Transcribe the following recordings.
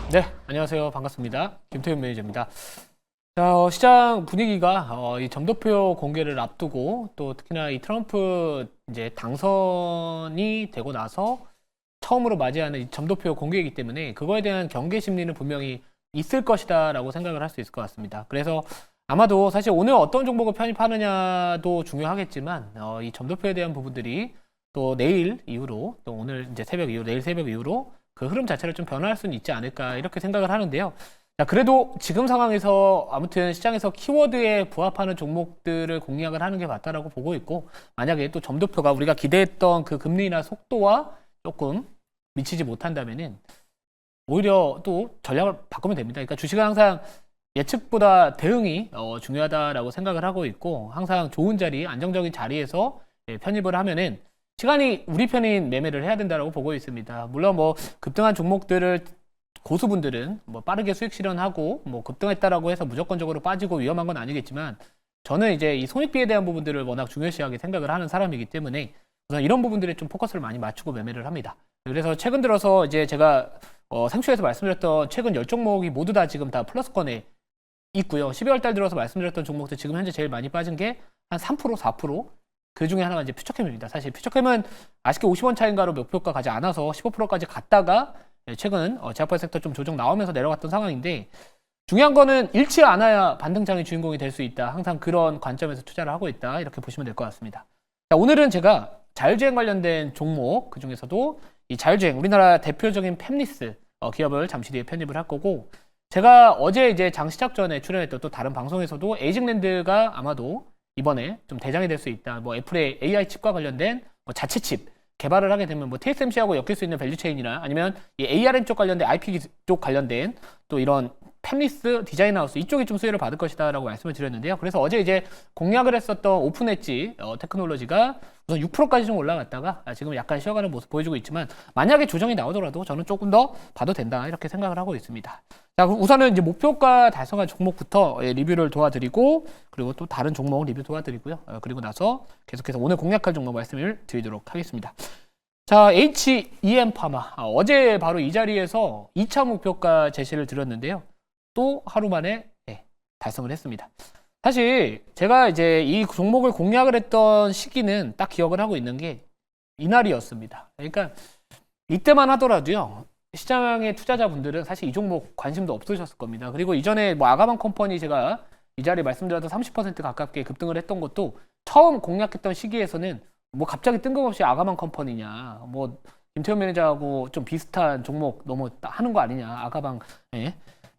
네, 안녕하세요. 반갑습니다. 김태윤 매니저입니다. 자, 시장 분위기가 이 점도표 공개를 앞두고 또 특히나 이 트럼프 이제 당선이 되고 나서 처음으로 맞이하는 이 점도표 공개이기 때문에 그거에 대한 경계 심리는 분명히 있을 것이다라고 생각을 할 수 있을 것 같습니다. 그래서 아마도 사실 오늘 어떤 종목을 편입하느냐도 중요하겠지만 이 점도표에 대한 부분들이 또 내일 이후로 또 오늘 이제 새벽 이후 내일 새벽 이후로 그 흐름 자체를 좀 변화할 수는 있지 않을까 이렇게 생각을 하는데요. 자, 그래도 지금 상황에서 아무튼 시장에서 키워드에 부합하는 종목들을 공략을 하는 게 맞다라고 보고 있고, 만약에 또 점도표가 우리가 기대했던 그 금리나 속도와 조금 미치지 못한다면은 오히려 또 전략을 바꾸면 됩니다. 그러니까 주식은 항상 예측보다 대응이 중요하다라고 생각을 하고 있고, 항상 좋은 자리, 안정적인 자리에서 편입을 하면은 시간이 우리 편인 매매를 해야 된다고 보고 있습니다. 물론 뭐 급등한 종목들을 고수분들은 뭐 빠르게 수익 실현하고 뭐 급등했다라고 해서 무조건적으로 빠지고 위험한 건 아니겠지만, 저는 이제 이 손익비에 대한 부분들을 워낙 중요시하게 생각을 하는 사람이기 때문에 우선 이런 부분들에 좀 포커스를 많이 맞추고 매매를 합니다. 그래서 최근 들어서 이제 제가 생쇼에서 말씀드렸던 최근 10종목이 모두 다 지금 다 플러스권에 있고요. 12월 달 들어서 말씀드렸던 종목들 지금 현재 제일 많이 빠진 게 한 3%, 4%. 그 중에 하나가 이제 퓨처캠입니다. 사실 퓨처캠은 아쉽게 50원 차인가로 목표가 가지 않아서 15%까지 갔다가 최근 제약바이오 섹터 좀 조정 나오면서 내려갔던 상황인데, 중요한 거는 잃지 않아야 반등장의 주인공이 될 수 있다. 항상 그런 관점에서 투자를 하고 있다. 이렇게 보시면 될 것 같습니다. 자, 오늘은 제가 자율주행 관련된 종목, 그 중에서도 이 자율주행, 우리나라 대표적인 팹리스 기업을 잠시 뒤에 편입을 할 거고, 제가 어제 이제 장 시작 전에 출연했던 또 다른 방송에서도 에이징랜드가 아마도 이번에 좀 대장이 될 수 있다. 뭐 애플의 AI 칩과 관련된 뭐 자체 칩 개발을 하게 되면 뭐 TSMC하고 엮일 수 있는 밸류체인이나 아니면 이 ARM 쪽 관련된 IP 쪽 관련된 또 이런 팹리스 디자인하우스 이쪽이 좀 수혜를 받을 것이다 라고 말씀을 드렸는데요. 그래서 어제 이제 공략을 했었던 오픈 엣지 테크놀로지가 우선 6%까지 좀 올라갔다가 지금 약간 쉬어가는 모습 보여주고 있지만, 만약에 조정이 나오더라도 저는 조금 더 봐도 된다 이렇게 생각을 하고 있습니다. 자, 우선은 이제 목표가 달성한 종목부터 리뷰를 도와드리고, 그리고 또 다른 종목 리뷰 도와드리고요. 그리고 나서 계속해서 오늘 공략할 종목 말씀을 드리도록 하겠습니다. 자, HEM 파마. 어제 바로 이 자리에서 2차 목표가 제시를 드렸는데요. 또 하루 만에 달성을 했습니다. 사실 제가 이제 이 종목을 공략을 했던 시기는 딱 기억을 하고 있는 게 이날이었습니다. 그러니까 이때만 하더라도요, 시장의 투자자분들은 사실 이 종목 관심도 없으셨을 겁니다. 그리고 이전에 뭐 아가방 컴퍼니 제가 이 자리에 말씀드렸던 30% 가깝게 급등을 했던 것도 처음 공략했던 시기에서는 뭐 갑자기 뜬금없이 아가방 컴퍼니냐, 뭐 김태현 매니저하고 좀 비슷한 종목 너무 하는 거 아니냐, 아가방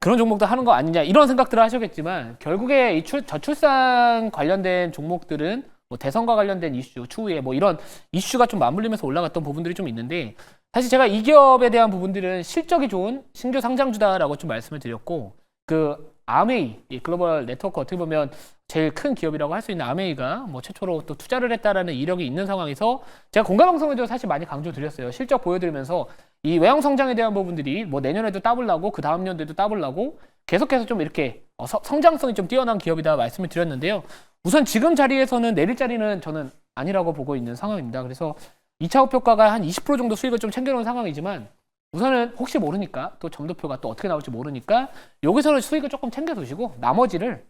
그런 종목도 하는 거 아니냐 이런 생각들을 하셨겠지만, 결국에 이 저출산 관련된 종목들은 뭐 대선과 관련된 이슈 추후에 뭐 이런 이슈가 좀 맞물리면서 올라갔던 부분들이 좀 있는데, 사실 제가 이 기업에 대한 부분들은 실적이 좋은 신규 상장주다라고 좀 말씀을 드렸고, 그 아메이 글로벌 네트워크 어떻게 보면 제일 큰 기업이라고 할 수 있는 아메이가 뭐 최초로 또 투자를 했다라는 이력이 있는 상황에서 제가 공개 방송에도 사실 많이 강조드렸어요. 실적 보여드리면서 이 외형 성장에 대한 부분들이 뭐 내년에도 더블 나고 그 다음 년도에도 더블 나고 계속해서 좀 이렇게 성장성이 좀 뛰어난 기업이다 말씀을 드렸는데요. 우선 지금 자리에서는 내릴 자리는 저는 아니라고 보고 있는 상황입니다. 그래서 2차 목표가가 한 20% 정도 수익을 좀 챙겨놓은 상황이지만, 우선은 혹시 모르니까 또 점도표가 또 어떻게 나올지 모르니까 여기서는 수익을 조금 챙겨두시고 나머지를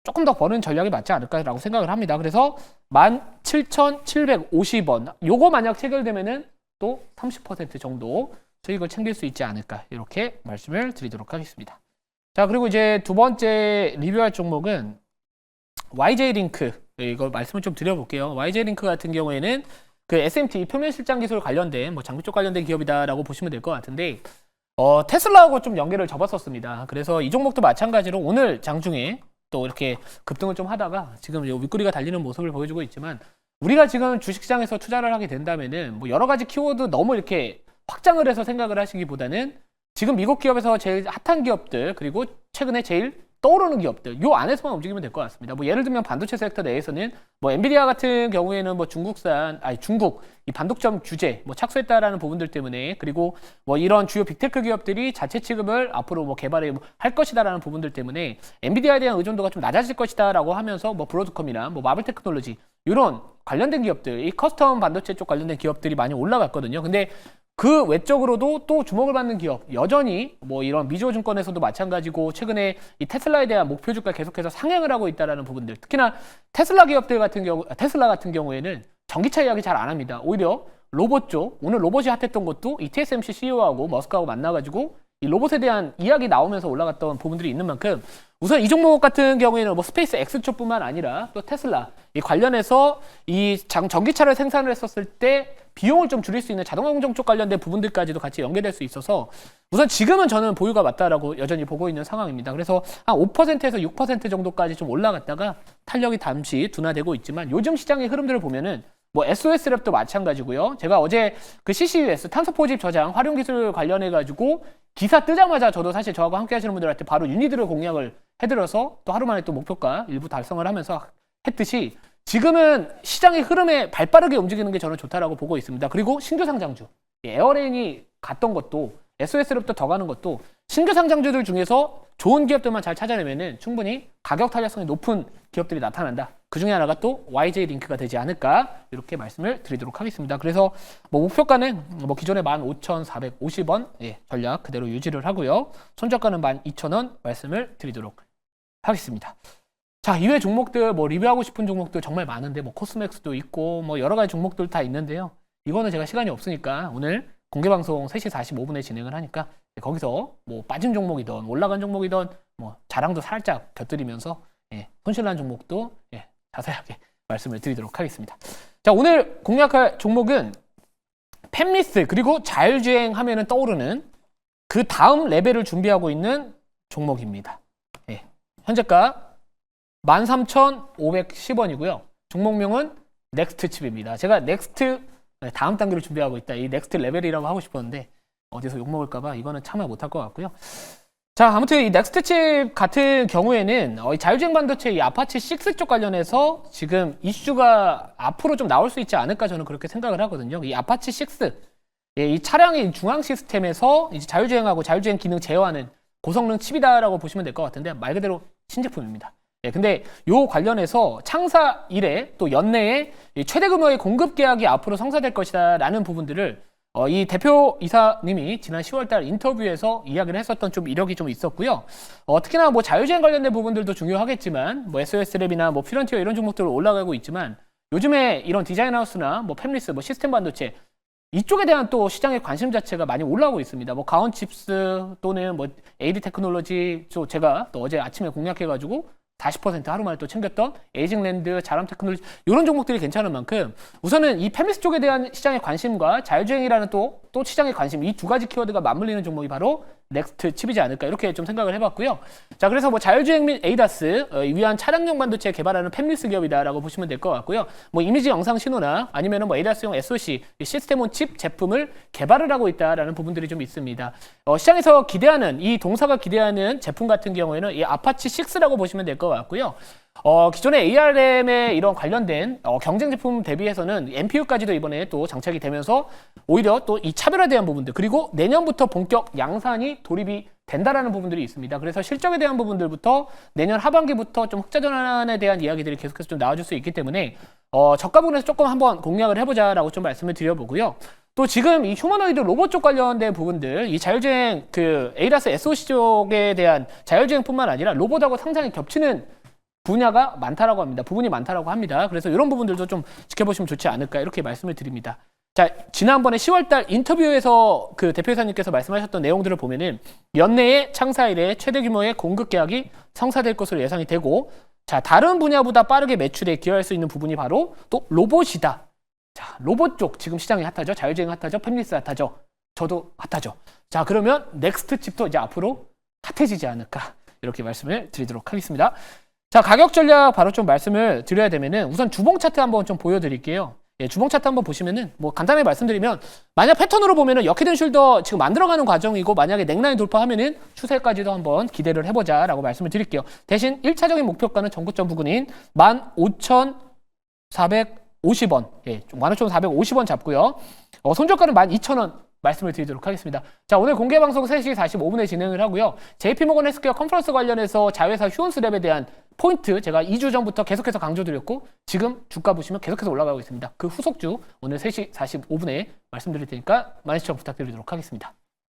조금 더 버는 전략이 맞지 않을까라고 생각을 합니다. 그래서 17,750원 요거 만약 체결되면은 또 30% 정도 수익을 챙길 수 있지 않을까 이렇게 말씀을 드리도록 하겠습니다. 자, 그리고 이제 두 번째 리뷰할 종목은 YJ링크, 이거 말씀을 좀 드려볼게요. YJ링크 같은 경우에는 그 SMT 표면 실장 기술 관련된 뭐 장비 쪽 관련된 기업이다라고 보시면 될 것 같은데, 테슬라하고 좀 연계를 접었었습니다. 그래서 이 종목도 마찬가지로 오늘 장중에 또 이렇게 급등을 좀 하다가 지금 윗꼬리가 달리는 모습을 보여주고 있지만, 우리가 지금 주식시장에서 투자를 하게 된다면은 뭐 여러 가지 키워드 너무 이렇게 확장을 해서 생각을 하시기보다는 지금 미국 기업에서 제일 핫한 기업들, 그리고 최근에 제일 떠오르는 기업들 요 안에서만 움직이면 될 것 같습니다. 뭐 예를 들면 반도체 섹터 내에서는 뭐 엔비디아 같은 경우에는 뭐 중국 이 반독점 규제 뭐 착수했다라는 부분들 때문에, 그리고 뭐 이런 주요 빅테크 기업들이 자체 취급을 앞으로 뭐 개발을 할 것이다라는 부분들 때문에 엔비디아에 대한 의존도가 좀 낮아질 것이다라고 하면서 뭐 브로드컴이나 뭐 마블 테크놀로지 이런 관련된 기업들, 이 커스텀 반도체 쪽 관련된 기업들이 많이 올라갔거든요. 근데 그 외적으로도 또 주목을 받는 기업, 여전히 뭐 이런 미주증권에서도 마찬가지고 최근에 이 테슬라에 대한 목표 주가 계속해서 상향을 하고 있다라는 부분들. 특히나 테슬라 기업들 같은 경우, 테슬라 같은 경우에는 전기차 이야기 잘 안 합니다. 오히려 로봇 쪽, 오늘 로봇이 핫했던 것도 이 TSMC CEO하고 머스크하고 만나가지고 이 로봇에 대한 이야기 나오면서 올라갔던 부분들이 있는 만큼 우선 이 종목 같은 경우에는 뭐 스페이스 X 쪽뿐만 아니라 또 테슬라 이 관련해서 이 전기차를 생산을 했었을 때 비용을 좀 줄일 수 있는 자동화 공정 쪽 관련된 부분들까지도 같이 연계될 수 있어서 우선 지금은 저는 보유가 맞다라고 여전히 보고 있는 상황입니다. 그래서 한 5%에서 6% 정도까지 좀 올라갔다가 탄력이 잠시 둔화되고 있지만 요즘 시장의 흐름들을 보면은 뭐 SOS랩도 마찬가지고요. 제가 어제 그 CCUS 탄소 포집 저장 활용 기술 관련해 가지고 기사 뜨자마자 저도 사실 저하고 함께 하시는 분들한테 바로 유니드를 공략을 해드려서 또 하루 만에 또 목표가 일부 달성을 하면서 했듯이 지금은 시장의 흐름에 발빠르게 움직이는 게 저는 좋다라고 보고 있습니다. 그리고 신규 상장주, 에어레인이 갔던 것도 SOS로부터 더 가는 것도 신규 상장주들 중에서 좋은 기업들만 잘 찾아내면은 충분히 가격 탄력성이 높은 기업들이 나타난다. 그 중에 하나가 또 YJ 링크가 되지 않을까 이렇게 말씀을 드리도록 하겠습니다. 그래서 뭐 목표가는 뭐 기존에 15,450원 전략 그대로 유지를 하고요. 손절가는 12,000원 말씀을 드리도록 하겠습니다. 자, 이외 종목들 뭐 리뷰하고 싶은 종목들 정말 많은데 뭐 코스맥스도 있고 뭐 여러 가지 종목들 다 있는데요. 이거는 제가 시간이 없으니까 오늘 공개방송 3시 45분에 진행을 하니까 거기서 뭐 빠진 종목이든 올라간 종목이든 뭐 자랑도 살짝 곁들이면서 손실난 종목도 자세하게 말씀을 드리도록 하겠습니다. 자, 오늘 공략할 종목은 팹리스 그리고 자율주행 하면은 떠오르는 그 다음 레벨을 준비하고 있는 종목입니다. 현재가 13,510원이고요. 종목명은 넥스트칩입니다. 제가 넥스트 다음 단계를 준비하고 있다. 이 넥스트 레벨이라고 하고 싶었는데 어디서 욕먹을까봐 이거는 참아 못할 것 같고요. 자, 아무튼 이 넥스트칩 같은 경우에는 이 자율주행 반도체 이 아파치 6 쪽 관련해서 지금 이슈가 앞으로 좀 나올 수 있지 않을까 저는 그렇게 생각을 하거든요. 이 아파치 6, 이 차량의 중앙 시스템에서 이제 자율주행하고 자율주행 기능 제어하는 고성능 칩이다라고 보시면 될 것 같은데 말 그대로 신제품입니다. 근데 요 관련해서 창사 이래 또 연내에 최대 규모의 공급 계약이 앞으로 성사될 것이다 라는 부분들을 이 대표 이사님이 지난 10월달 인터뷰에서 이야기를 했었던 좀 이력이 좀 있었고요. 특히나 뭐 자율주행 관련된 부분들도 중요하겠지만 뭐 SOS랩이나 뭐 퓨런티어 이런 종목들로 올라가고 있지만 요즘에 이런 디자인하우스나 뭐 팹리스, 뭐 시스템 반도체 이쪽에 대한 또 시장의 관심 자체가 많이 올라오고 있습니다. 뭐 가온칩스 또는 뭐 AD 테크놀로지 제가 또 어제 아침에 공략해가지고 40% 하루 만에 또 챙겼던 에이징랜드, 자람 테크놀로지 이런 종목들이 괜찮은 만큼 우선은 이 팹리스 쪽에 대한 시장의 관심과 자율주행이라는 또 시장의 관심 이 두 가지 키워드가 맞물리는 종목이 바로 넥스트 칩이지 않을까 이렇게 좀 생각을 해봤고요. 자, 그래서 뭐 자율주행 및 ADAS 위한 차량용 반도체 개발하는 팹리스 기업이다라고 보시면 될 것 같고요. 뭐 이미지 영상 신호나 아니면은 뭐 ADAS용 SoC 시스템온 칩 제품을 개발을 하고 있다라는 부분들이 좀 있습니다. 시장에서 기대하는 이 동사가 기대하는 제품 같은 경우에는 이 아파치 6라고 보시면 될 것 같고요. 기존의 ARM에 이런 관련된 경쟁 제품 대비해서는 MPU까지도 이번에 또 장착이 되면서 오히려 또 이 차별화된 부분들 그리고 내년부터 본격 양산이 돌입이 된다라는 부분들이 있습니다. 그래서 실적에 대한 부분들부터 내년 하반기부터 좀 흑자 전환에 대한 이야기들이 계속해서 좀 나와줄 수 있기 때문에 저가 부분에서 조금 한번 공략을 해보자라고 좀 말씀을 드려보고요. 또 지금 이 휴머노이드 로봇 쪽 관련된 부분들, 이 자율주행 그 ADAS SoC 쪽에 대한 자율주행뿐만 아니라 로봇하고 상당히 겹치는 분야가 많다라고 합니다. 부분이 많다라고 합니다. 그래서 이런 부분들도 좀 지켜보시면 좋지 않을까 이렇게 말씀을 드립니다. 자, 지난번에 10월달 인터뷰에서 그 대표이사님께서 말씀하셨던 내용들을 보면은 연내에 창사 이래 최대 규모의 공급 계약이 성사될 것으로 예상이 되고, 자, 다른 분야보다 빠르게 매출에 기여할 수 있는 부분이 바로 또 로봇이다. 자, 로봇 쪽 지금 시장이 핫하죠. 자율주행 핫하죠. 팹리스 핫하죠. 저도 핫하죠. 자, 그러면 넥스트 칩도 이제 앞으로 핫해지지 않을까 이렇게 말씀을 드리도록 하겠습니다. 자, 가격 전략 바로 좀 말씀을 드려야 되면은 우선 주봉 차트 한번 좀 보여드릴게요. 주봉 차트 한번 보시면은 뭐 간단하게 말씀드리면 만약 패턴으로 보면은 역헤드 숄더 지금 만들어가는 과정이고 만약에 넥라인 돌파하면은 추세까지도 한번 기대를 해보자라고 말씀을 드릴게요. 대신 1차적인 목표가는 전고점 부근인 15,450원, 15,450원 잡고요. 손절가는 12,000원 말씀을 드리도록 하겠습니다. 자, 오늘 공개 방송 3시 45분에 진행을 하고요. JP모건 헬스케어 컨퍼런스 관련해서 자회사 휴원스랩에 대한 포인트 제가 2주 전부터 계속해서 강조드렸고 지금 주가 보시면 계속해서 올라가고 있습니다. 그 후속주 오늘 3시 45분에 말씀드릴 테니까 많은 시청 부탁드리도록 하겠습니다.